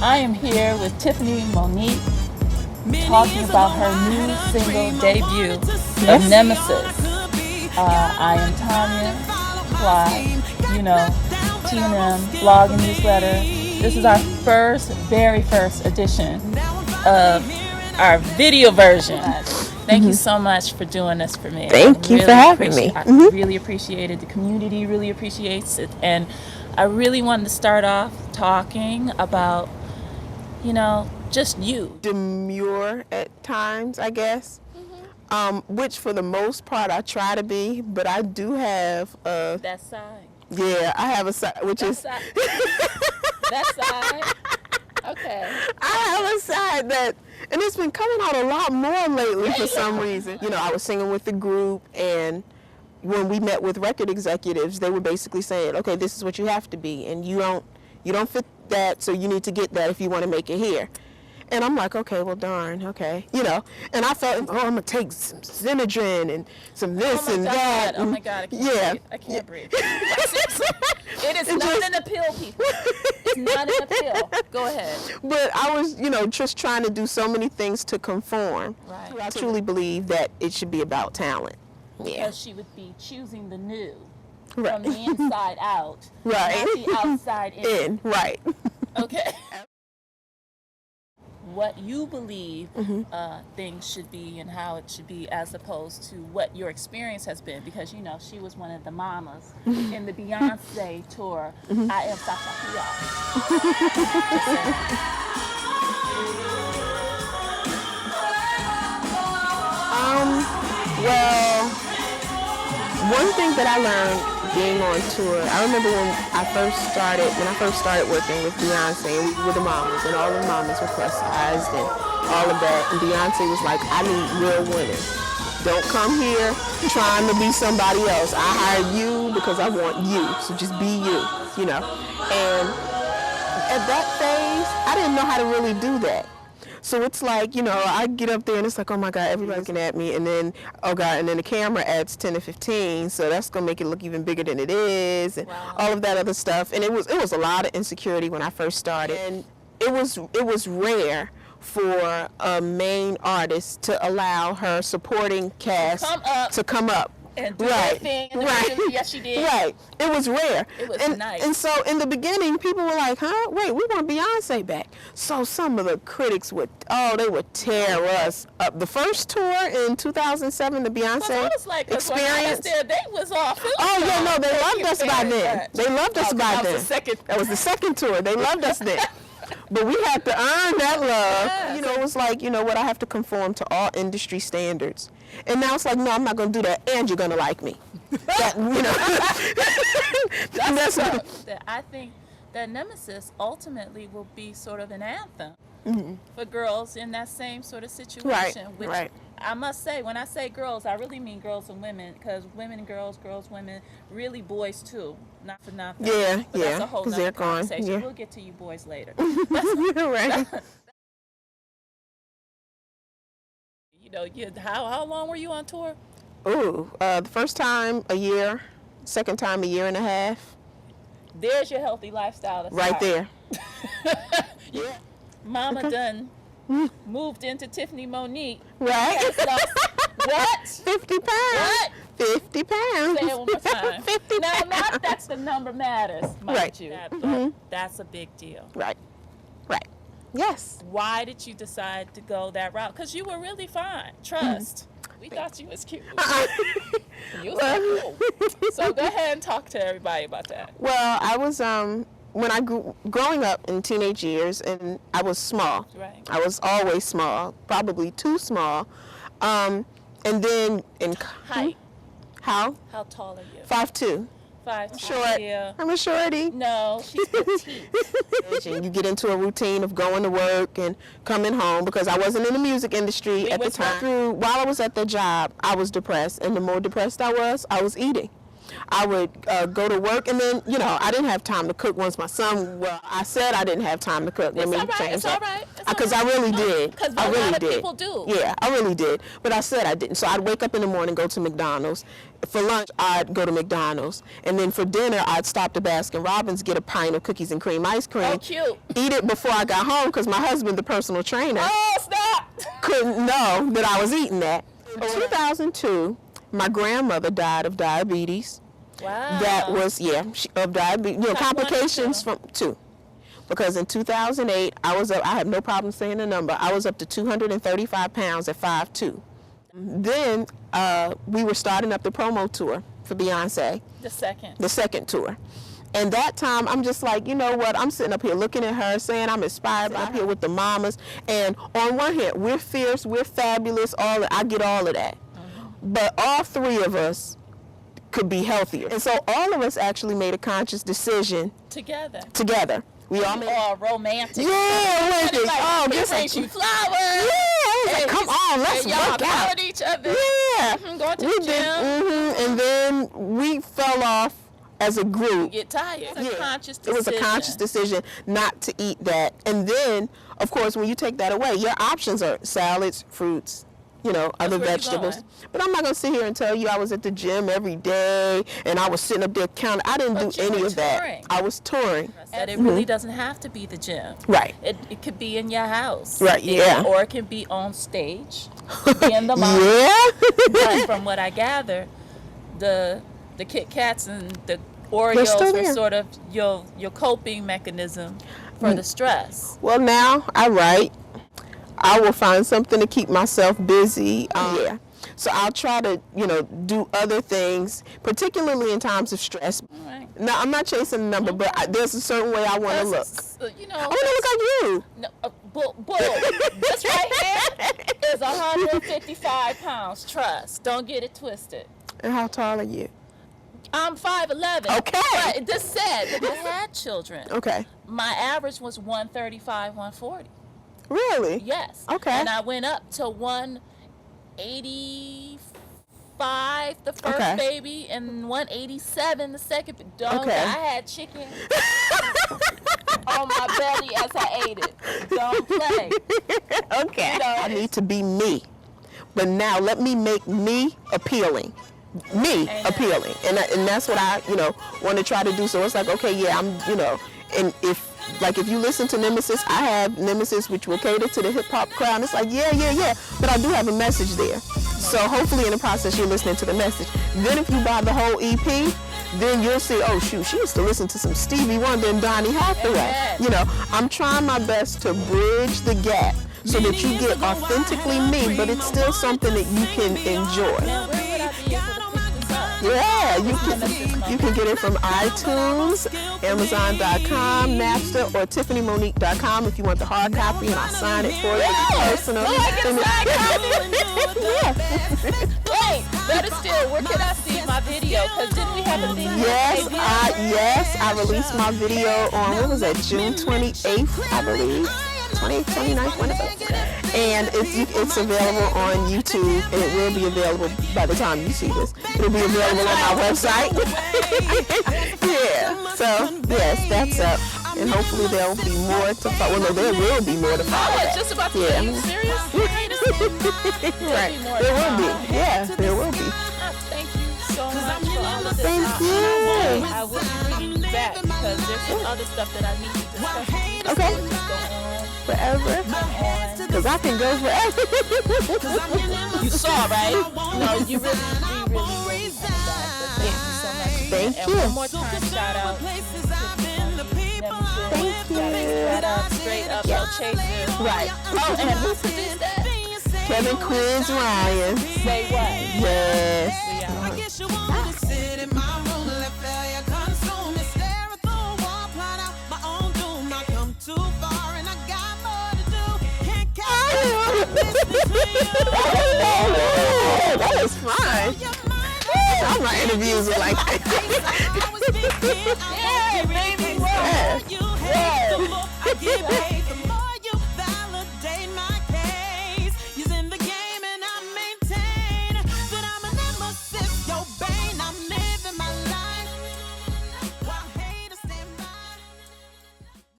I am here with Tiffany Monique talking about her new single debut of NEMESIS. I am Tanya, Fly, TNM, blog and newsletter. This is our very first edition of our video version. Thank you so much for doing this for me. Thank you for having me. I really appreciate it. The community really appreciates it. And I really wanted to start off talking about, just you. Demure at times, I guess. Which for the most part I try to be, but I do have that side. Yeah, I have a side, which that is side. That side. Okay. I have a side that, and it's been coming out a lot more lately for some reason. I was singing with the group, and when we met with record executives, they were basically saying, okay, this is what you have to be, and you don't fit that, so you need to get that if you want to make it here. And I'm like, okay, well, darn, okay, And I thought, I'm gonna take some Xenadrin and some this and that. Oh my God, I can't breathe. I can't breathe. It is not an appeal, people. It's not an appeal. Go ahead. But I was, just trying to do so many things to conform. Right. I truly believe that it should be about talent. Because she would be choosing the new right. from the inside out, right. not the outside in. Right. Okay. What you believe things should be and how it should be, as opposed to what your experience has been, because she was one of the mamas in the Beyonce tour. I am SASHA FIERCE. Well, one thing that I learned being on tour, I remember when I first started working with Beyonce, and we were the mamas, and all the mamas were plus sized and all of that. And Beyonce was like, I need real women. Don't come here trying to be somebody else. I hired you because I want you, so just be you, And at that phase, I didn't know how to really do that. So it's like, I get up there and it's like, oh my God, everybody's looking at me. And then, oh God, and then the camera adds 10 to 15. So that's going to make it look even bigger than it is. And all of that other stuff. And it was a lot of insecurity when I first started. And it was rare for a main artist to allow her supporting cast to come up. And do that thing. Right. Yes, she did. Right. It was rare. It was nice. And so in the beginning, people were like, huh? Wait, we want Beyonce back. So some of the critics would tear us up. The first tour in 2007, the Beyonce experience. They was off. Oh, yeah, no, they loved us by then. They loved us by then. That was the second tour. They loved us then. But we had to earn that love. Yes. It was like, what, I have to conform to all industry standards. And now it's like, no, I'm not going to do that, and you're going to like me. I think that NEMESIS ultimately will be sort of an anthem for girls in that same sort of situation. Right. I must say, when I say girls, I really mean girls and women, because women and girls, women, really boys too. Not for nothing. Yeah, but that's a whole other conversation. Yeah. We'll get to you boys later. Right. How long were you on tour? Ooh, the first time a year, second time a year and a half. There's your healthy lifestyle. Right there. Yeah. Mama done moved into Tiffany Monique. Right. What? 50 pounds. What? 50 pounds. Say it one more time. 50 now, pounds. Not that's the number matters, mind you. That's a big deal. Right. Yes. Why did you decide to go that route? Because you were really fine. Trust. We thought you was cute. You was cool. So go ahead and talk to everybody about that. Well, I was when I growing up in teenage years, and I was small. Right. I was always small, probably too small. And then in height. How tall are you? 5'2". 5'2". Short. Yeah. I'm a shorty. No, she's petite. You get into a routine of going to work and coming home, because I wasn't in the music industry at the time. While I was at the job, I was depressed, and the more depressed I was eating. I would go to work, and then, I didn't have time to cook once my son, I said I didn't have time to cook. It's all right. Because I really did. Because I a really lot of did. people do. Yeah, I really did. But I said I didn't. So I'd wake up in the morning, go to McDonald's. For lunch, I'd go to McDonald's. And then for dinner, I'd stop to Baskin Robbins, get a pint of cookies and cream ice cream. Oh, cute. Eat it before I got home because my husband, the personal trainer, Oh, stop. couldn't know that I was eating that. In 2002, my grandmother died of diabetes. Wow. That was, of diabetes, Type 1 or complications 2? from 2. Because in 2008, I have no problem saying the number, I was up to 235 pounds at 5'2". Then we were starting up the promo tour for Beyonce. The second tour. And that time, I'm just like, you know what, I'm sitting up here looking at her, saying I'm inspired by her, here with the mamas. And on one hand, we're fierce, we're fabulous, I get all of that. But all 3 of us could be healthier. And so all of us actually made a conscious decision together. We all made romantic. Yeah, like, this ain't you flowers. Yeah, like, come on, let's work out. Each other. Yeah, Going to the gym. And then we fell off as a group. Get tired. It was a conscious decision. It was a conscious decision not to eat that. And then, of course, when you take that away, your options are salads, fruits, other vegetables. But I'm not going to sit here and tell you I was at the gym every day and I was sitting up there counting. I didn't do any of that. I was touring. And it really doesn't have to be the gym. Right. It could be in your house. Right, yeah. Or it can be on stage. It could be in the mall. Yeah. But from what I gather, the Kit Kats and the Oreos were sort of your coping mechanism for the stress. Well, now I write. I will find something to keep myself busy. So I'll try to, do other things, particularly in times of stress. Right. Now, I'm not chasing a number, but there's a certain way I want to look. I want to look like you. No, this right here is 155 pounds. Trust. Don't get it twisted. And how tall are you? I'm 5'11". Okay. But this said, if I had children, my average was 135, 140. Really? Yes. Okay. And I went up to 185 the first baby and 187 the second. I had chicken on my belly as I ate it. Don't play. Okay. I need to be me. But now let me make me appealing. Appealing. And that's what I, want to try to do. So it's like, and if you listen to NEMESIS, I have NEMESIS, which will cater to the hip-hop crowd. And it's like, yeah. But I do have a message there. So hopefully in the process, you're listening to the message. Then if you buy the whole EP, then you'll see, oh, shoot, she used to listen to some Stevie Wonder and Donny Hathaway. I'm trying my best to bridge the gap so that you get authentically me, but it's still something that you can enjoy. Yeah, you can get it from iTunes, Amazon.com, Napster, or TiffanyMonique.com if you want the hard copy, and I'll sign it for you. Personal. Wait, better still, where can I see my video? Because didn't we have a video? Yes, I released my video on, what was that, June 28th, I believe? 29th, one of those. And it's available on YouTube, and it will be available by the time you see this. It'll be available on our website. So yes, that's up. And hopefully there'll be more to follow. Well, no, there will be more to follow. I was just about to say, are you serious? Right. There will be. Yeah, there will be. Thank you so much for all of this. Thank you. I will be bringing you back because there's some other stuff that I need to discuss. Okay. Forever. Because I can go forever. You saw, right? No, you really back. But thank you so much. Thank you. And one more time, shout out to Thank you. Shout out Straight Up No Chaser. Right. Oh, and who produced that? Kevin Quiz Ryan. Say what? Yes. That was fun. All my interviews are like that. Yeah, baby. Yeah.